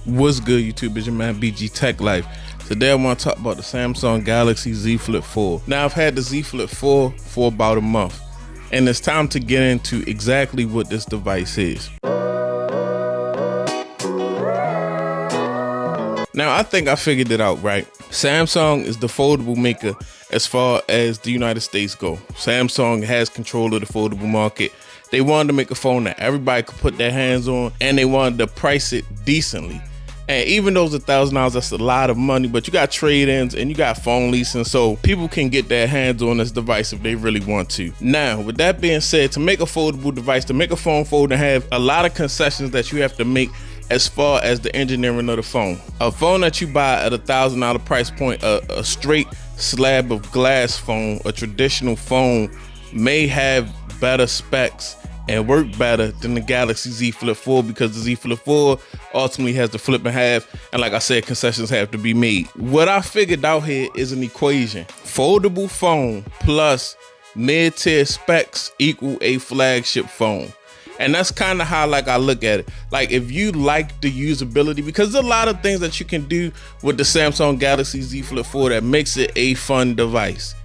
What's good, YouTube? It's your man BG Tech Life. Today I want to talk about the Samsung Galaxy Z Flip 4. Now I've had the Z Flip 4 for about a month, and it's time to get into exactly what this device is. Now I think I figured it out, right? Samsung is the foldable maker as far as the United States go. Samsung has control of the foldable market. They wanted to make a phone that everybody could put their hands on, and they wanted to price it decently. And even though it's $1,000, that's a lot of money, but you got trade-ins and you got phone leasing, so people can get their hands on this device if they really want to. Now, with that being said, to make a foldable device, to make a phone fold, and have a lot of concessions that you have to make as far as the engineering of the phone. A phone that you buy at $1,000 price point, a straight slab of glass phone, a traditional phone, may have better specs and work better than the Galaxy Z Flip 4, because the Z Flip 4 ultimately has the flip in half, and like I said, concessions have to be made. What I figured out here is an equation. Foldable phone plus mid-tier specs equal a flagship phone. And that's kind of how I look at it. Like, if you like the usability, because there's a lot of things that you can do with the Samsung Galaxy Z Flip 4 that makes it a fun device.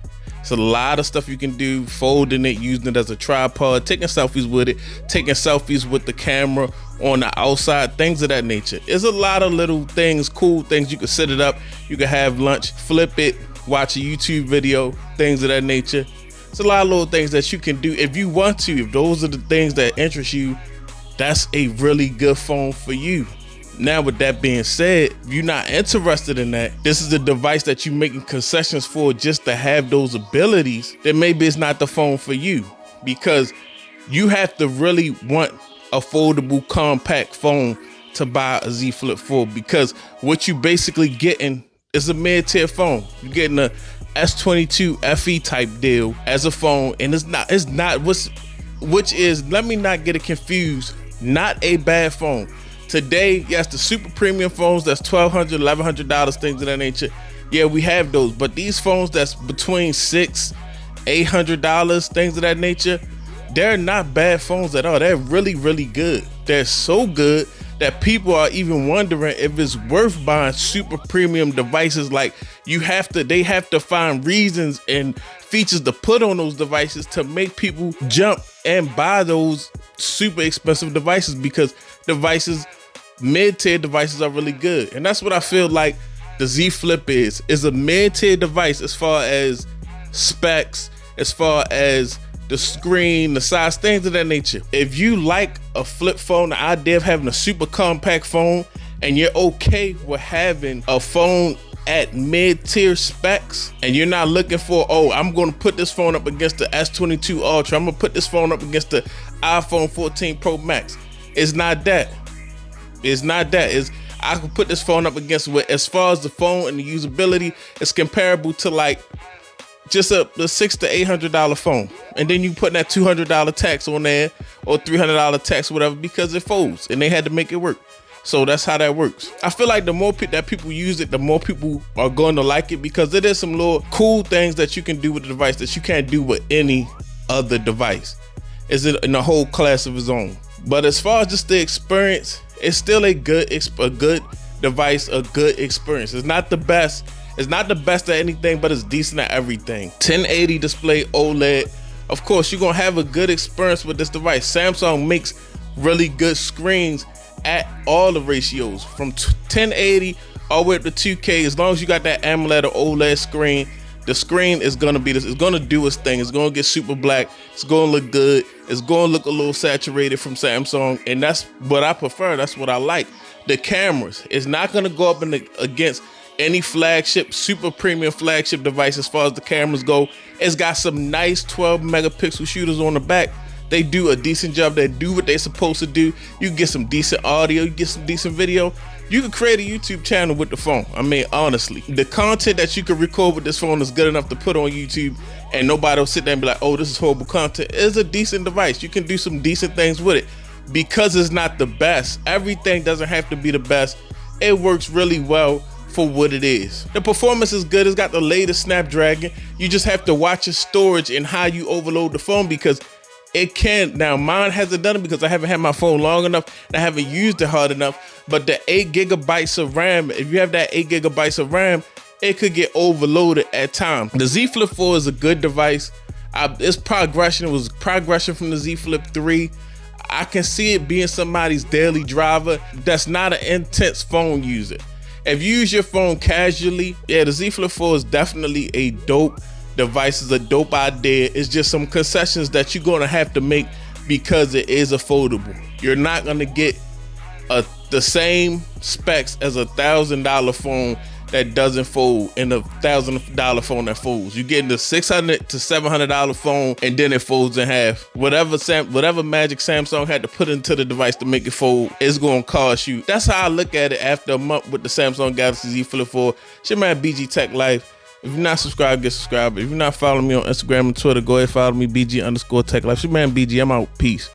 It's a lot of stuff you can do, folding it, using it as a tripod, taking selfies with it, taking selfies with the camera on the outside, things of that nature. There's a lot of little things, cool things. You can set it up, you can have lunch, flip it, watch a YouTube video, things of that nature. It's a lot of little things that you can do if you want to. If those are the things that interest you, that's a really good phone for you. Now, with that being said, if you're not interested in that, this is a device that you're making concessions for just to have those abilities, then maybe it's not the phone for you, because you have to really want a foldable compact phone to buy a Z Flip 4, because what you basically getting is a mid-tier phone. You're getting a S22 FE type deal as a phone, and which is, let me not get it confused, not a bad phone. Today, yes, the super premium phones that's $1,200, $1,100, things of that nature, yeah, we have those. But these phones that's between $600, $800, things of that nature, they're not bad phones at all. They're really, really good. They're so good that people are even wondering if it's worth buying super premium devices. Like, they have to find reasons and features to put on those devices to make people jump and buy those super expensive devices, because mid-tier devices are really good. And that's what I feel like the Z Flip is a mid-tier device as far as specs, as far as the screen, the size, things of that nature. If you like a flip phone, the idea of having a super compact phone, and you're okay with having a phone at mid-tier specs, and you're not looking for, oh, I'm going to put this phone up against the S22 Ultra, I'm going to put this phone up against the iPhone 14 Pro Max. It's not that. It's not that. I can put this phone up against what, as far as the phone and the usability, it's comparable to like just the $600 to $800 phone, and then you put that $200 tax on there, or $300 tax, whatever, because it folds, and they had to make it work. So that's how that works. I feel like the more that people use it, the more people are going to like it, because it is some little cool things that you can do with the device that you can't do with any other device. It's in a whole class of its own. But as far as just the experience, it's still a good device, a good experience. It's not the best. It's not the best at anything, but it's decent at everything. 1080 display, OLED. Of course, you're gonna have a good experience with this device. Samsung makes really good screens at all the ratios, from 1080 all the way up to 2K. As long as you got that AMOLED or OLED screen, the screen is gonna be this. It's gonna do its thing. It's gonna get super black. It's gonna look good. It's gonna look a little saturated from Samsung, and that's what I prefer. That's what I like. The cameras, it's not gonna go up against any flagship, super premium flagship device as far as the cameras go. It's got some nice 12 megapixel shooters on the back. They do a decent job. They do what they're supposed to do. You can get some decent audio, you get some decent video. You can create a YouTube channel with the phone. I mean, honestly, the content that you can record with this phone is good enough to put on YouTube, and nobody will sit there and be like, oh, this is horrible content. It's a decent device. You can do some decent things with it. Because it's not the best, everything doesn't have to be the best. It works really well for what it is. The performance is good. It's got the latest Snapdragon. You just have to watch your storage and how you overload the phone, because It can. Now, mine hasn't done it because I haven't had my phone long enough and I haven't used it hard enough. But the 8 gigabytes of RAM, if you have that 8 gigabytes of RAM, it could get overloaded at times. The Z Flip 4 is a good device. Its progression was progression from the Z Flip 3. I can see it being somebody's daily driver that's not an intense phone user. If you use your phone casually, yeah, the Z Flip 4 is definitely a dope device, is a dope idea. It's just some concessions that you're gonna have to make because it is a foldable. You're not gonna get the same specs as $1,000 phone that doesn't fold and a $1,000 phone that folds. You're getting the $600 to $700 phone and then it folds in half. Whatever magic Samsung had to put into the device to make it fold, it's gonna cost you. That's how I look at it after a month with the Samsung Galaxy Z Flip 4. It's your man BG Tech Life. If you're not subscribed, get subscribed. If you're not following me on Instagram and Twitter, go ahead and follow me, BG_Tech Life. It's your man BG. I'm out. Peace.